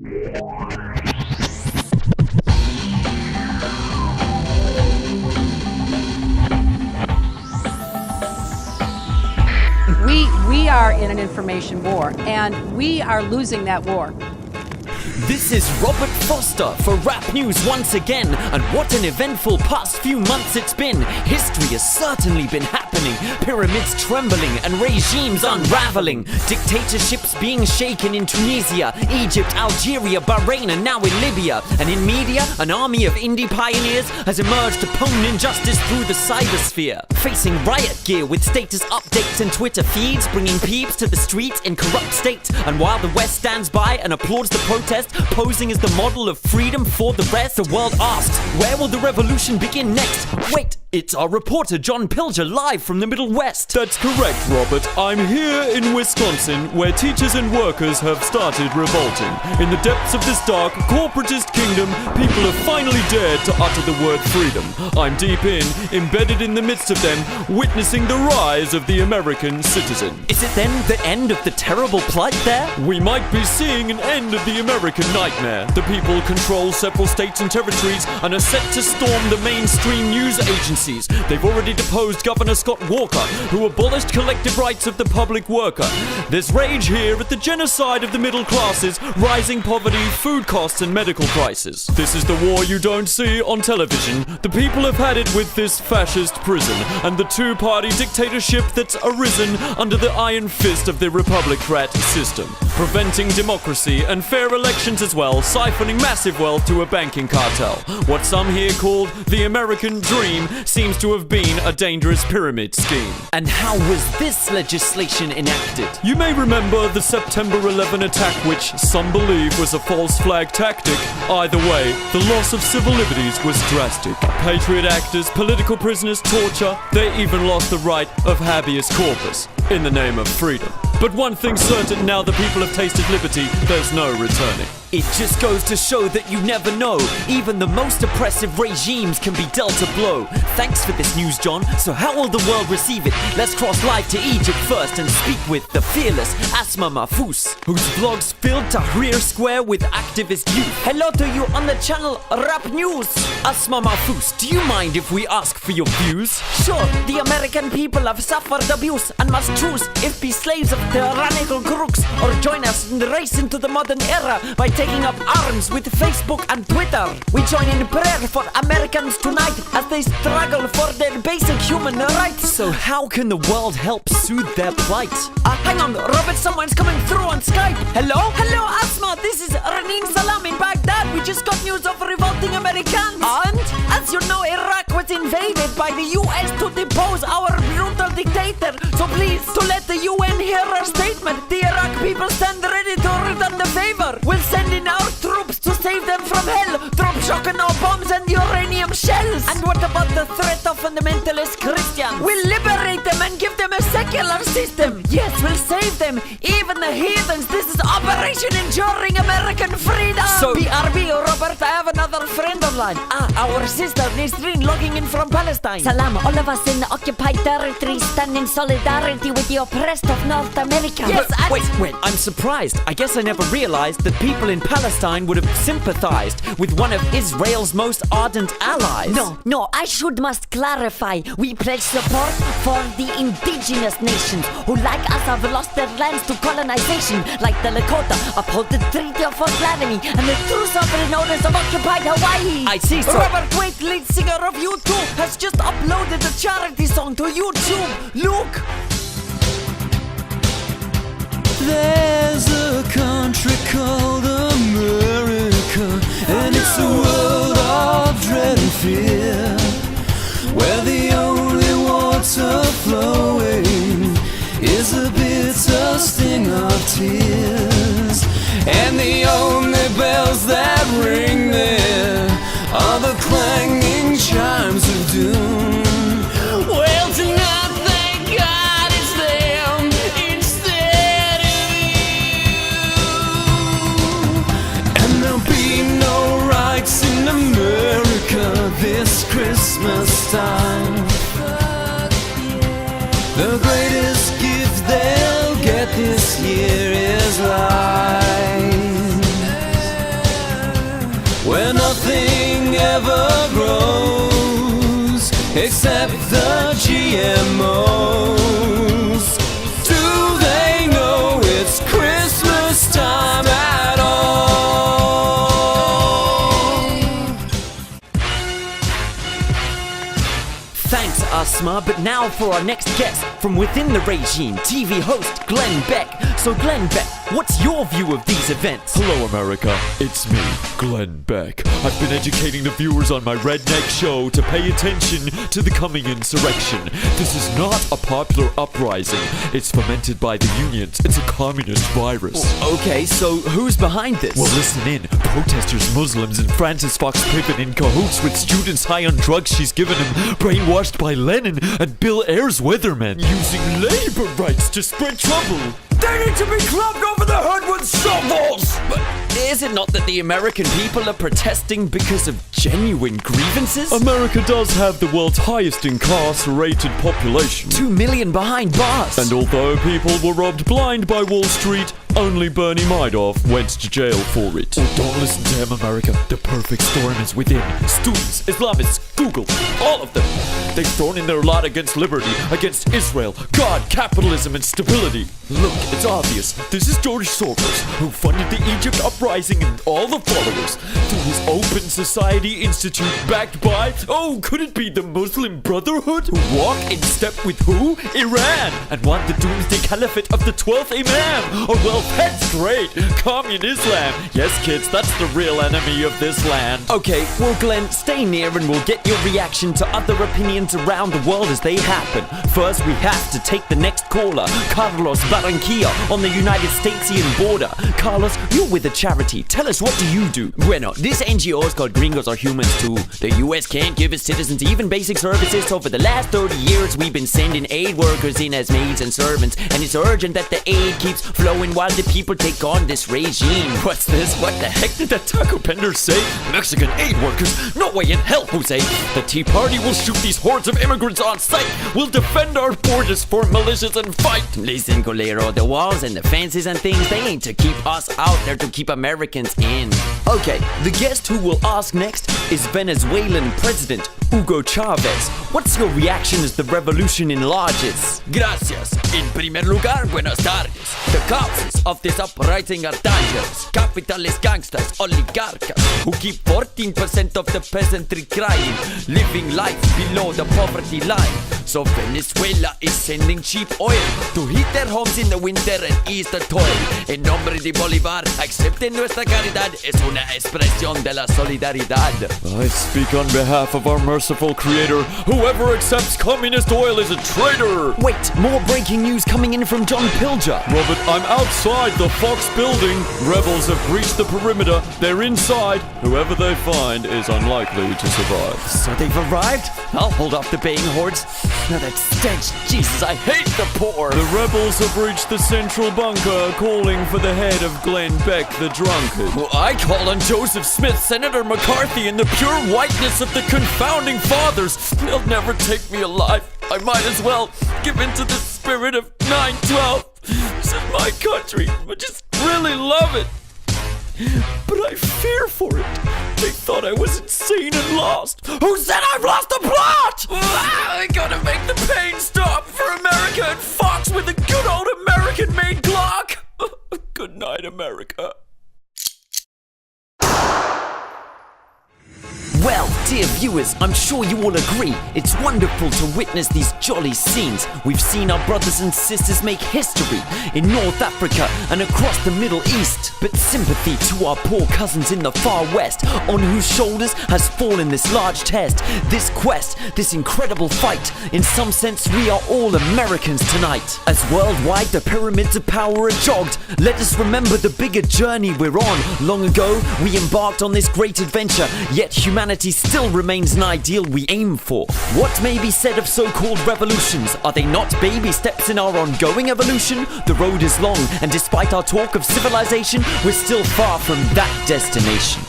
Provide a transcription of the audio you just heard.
We are in an information war, and we are losing that war. This is Robert Foster for Rap News once again, and what an eventful past few months it's been. History has certainly been happening, pyramids trembling and regimes unraveling, dictatorships being shaken in Tunisia, Egypt, Algeria, Bahrain, and now in Libya. And in media, an army of indie pioneers has emerged to pwn injustice through the cybersphere, facing riot gear with status updates and Twitter feeds, bringing peeps to the streets in corrupt state. And while the West stands by and applauds the protest, posing as the model of freedom for the rest, the world asks, where will the revolution begin next? Wait, it's our reporter John Pilger live from the Middle West. That's correct, Robert. I'm here in Wisconsin, where teachers and workers have started revolting. In the depths of this dark, corporatist kingdom, people have finally dared to utter the word freedom. I'm deep embedded in the midst of them, witnessing the rise of the American citizen. Is it then the end of the terrible plight there? We might be seeing an end of the American nightmare. The people control several states and territories and are set to storm the mainstream news agencies. They've already deposed Governor Scott Walker, who abolished collective rights of the public worker. There's rage here at the genocide of the middle classes, rising poverty, food costs, and medical crisis. This is the war you don't see on television. The people have had it with this fascist prison and the two-party dictatorship that's arisen under the iron fist of the republicrat system, preventing democracy and fair elections as well, siphoning massive wealth to a banking cartel. What some here called the American dream seems to have been a dangerous pyramid scheme. And how was this legislation enacted? You may remember the September 11 attack, which some believe was a false flag tactic. Either way, the loss of civil liberties was drastic. Patriot actors, political prisoners, torture, they even lost the right of habeas corpus in the name of freedom. But one thing's certain, now the people have tasted liberty, there's no returning. It just goes to show that you never know. Even the most oppressive regimes can be dealt a blow. Thanks for this news, John. So how will the world receive it? Let's cross live to Egypt first and speak with the fearless Asma Mahfouz, whose vlogs filled Tahrir Square with activist youth. Hello to you on the channel Rap News. Asma Mahfouz, do you mind if we ask for your views? Sure, the American people have suffered abuse and must choose if be slaves of tyrannical crooks or join us in the race into the modern era by taking up arms with Facebook and Twitter. We join in prayer for Americans tonight as they struggle for their basic human rights. So how can the world help soothe their plight? Hang on, Robert, someone's coming through on Skype. Hello? Hello, Asma, this is Ranin Salam in Baghdad. We just got news of revolting Americans. And? As you know, Iraq was invaded by the US to depose our brutal dictator. So please, to let the UN hear our statement, the Iraq people stand ready to return the favor. We'll send in our troops to save them from hell. Drop shock and no bombs and uranium shells. And what about the threat of fundamentalist Christians? We'll liberate them and give them a secular system. Yes, we'll save them, even the heathens. This is Operation Enduring American Freedom. So BRB, Robert, I have another friend online. Our sister Nisreen logging in from Palestine. Salam, all of us in occupied territory stand in solidarity with the oppressed of North America. Yes, Wait, I'm surprised. I guess I never realized that people in Palestine would have sympathized with one of Israel's most ardent allies. No, I must clarify. We pledge support for the indigenous nations who, like us, have lost their lands to colonization, like the Lakota uphold the Treaty of Fort Laramie and the true sovereign owners of occupied Hawaii. I see, so Robert Waite, lead singer of U2, has just uploaded a charity song to YouTube. Look! There's a country called America, and it's a world of dread and fear, where the only water flowing is the bitter sting of tears, and the only bells that ring there are the clanging chimes of doom. Well, tonight, thank God it's them instead of you. And there'll be no rights in America this Christmas time. The greatest gift they'll get this year is life. where nothing ever grows except the GMOs. Do they know it's Christmas time at all? Thanks, Asma, but now for our next guest from within the regime, TV host Glenn Beck. So Glenn Beck, what's your view of these events? Hello, America. It's me, Glenn Beck. I've been educating the viewers on my redneck show to pay attention to the coming insurrection. This is not a popular uprising. It's fomented by the unions. It's a communist virus. Okay, so who's behind this? Well, listen in. Protesters, Muslims, and Francis Fox Pippin in cahoots with students high on drugs she's given him, brainwashed by Lenin and Bill Ayers weathermen, using labor rights to spread trouble. They need to be clubbed over the head with shovels! But is it not that the American people are protesting because of genuine grievances? America does have the world's highest incarcerated population. 2 million behind bars. And although people were robbed blind by Wall Street, only Bernie Madoff went to jail for it. Oh, don't listen to him, America. The perfect storm is within. Students, Islamists, Google, all of them. They've thrown in their lot against liberty, against Israel, God, capitalism, and stability. Look, it's obvious. This is George Soros, who funded the Egypt uprising and all the followers through his Open Society Institute, backed by, oh, could it be the Muslim Brotherhood, who walk in step with who? Iran, and want the doomsday caliphate of the 12th Imam. Oh, well, that's great. Communist Islam. Yes, kids, that's the real enemy of this land. Okay, well, Glenn, stay near and we'll get your reaction to other opinions around the world as they happen. First, we have to take the next caller, Carlos Barranquilla, on the United Statesian border. Carlos, you're with a charity. Tell us, what do you do? Bueno, this NGO is called Gringos Are Humans Too. The US can't give its citizens even basic services, so for the last 30 years we've been sending aid workers in as maids and servants, and it's urgent that the aid keeps flowing while the people take on this regime. What's this? What the heck did that taco vendor say? Mexican aid workers? No way in hell, Jose. The Tea Party will shoot these hordes of immigrants on sight. We'll defend our borders for militias and fight. Listen, Colero, the walls and the fences and things, they ain't to keep us out, they're to keep Americans in. Okay, the guest who will ask next is Venezuelan President Hugo Chavez. What's your reaction as the revolution enlarges? Gracias. In primer lugar, buenas tardes. The causes of this uprising are dangerous. Capitalist gangsters, oligarchs, who keep 14% of the peasantry crying, living life below the poverty line. So Venezuela is sending cheap oil to heat their homes in the winter and ease the toil. En nombre de Bolívar, acepten nuestra caridad, es una expresión de la solidaridad. I speak on behalf of our merciful creator. Whoever accepts communist oil is a traitor. Wait, more breaking news coming in from John Pilger. Robert, I'm outside the Fox building. Rebels have breached the perimeter. They're inside. Whoever they find is unlikely to survive. So they've arrived? I'll hold off the baying hordes. Now that stench, Jesus, I hate the poor. The rebels have reached the central bunker, calling for the head of Glenn Beck the drunkard. Well, I call on Joseph Smith, Senator McCarthy, and the pure whiteness of the confounding fathers. They'll never take me alive. I might as well give in to the spirit of 9/12. This is my country. I just really love it. But I fear for it. They thought I was insane and lost. Who said I've lost the plot? I gotta make the pain stop for America and Fox with a good old American-made Glock. Good night, America. Well, dear viewers, I'm sure you all agree, it's wonderful to witness these jolly scenes. We've seen our brothers and sisters make history in North Africa and across the Middle East. But sympathy to our poor cousins in the far west, on whose shoulders has fallen this large test, this quest, this incredible fight. In some sense, we are all Americans tonight. As worldwide the pyramids of power are jogged, let us remember the bigger journey we're on. Long ago, we embarked on this great adventure, yet humanity still remains an ideal we aim for. What may be said of so-called revolutions? Are they not baby steps in our ongoing evolution? The road is long, and despite our talk of civilization, we're still far from that destination.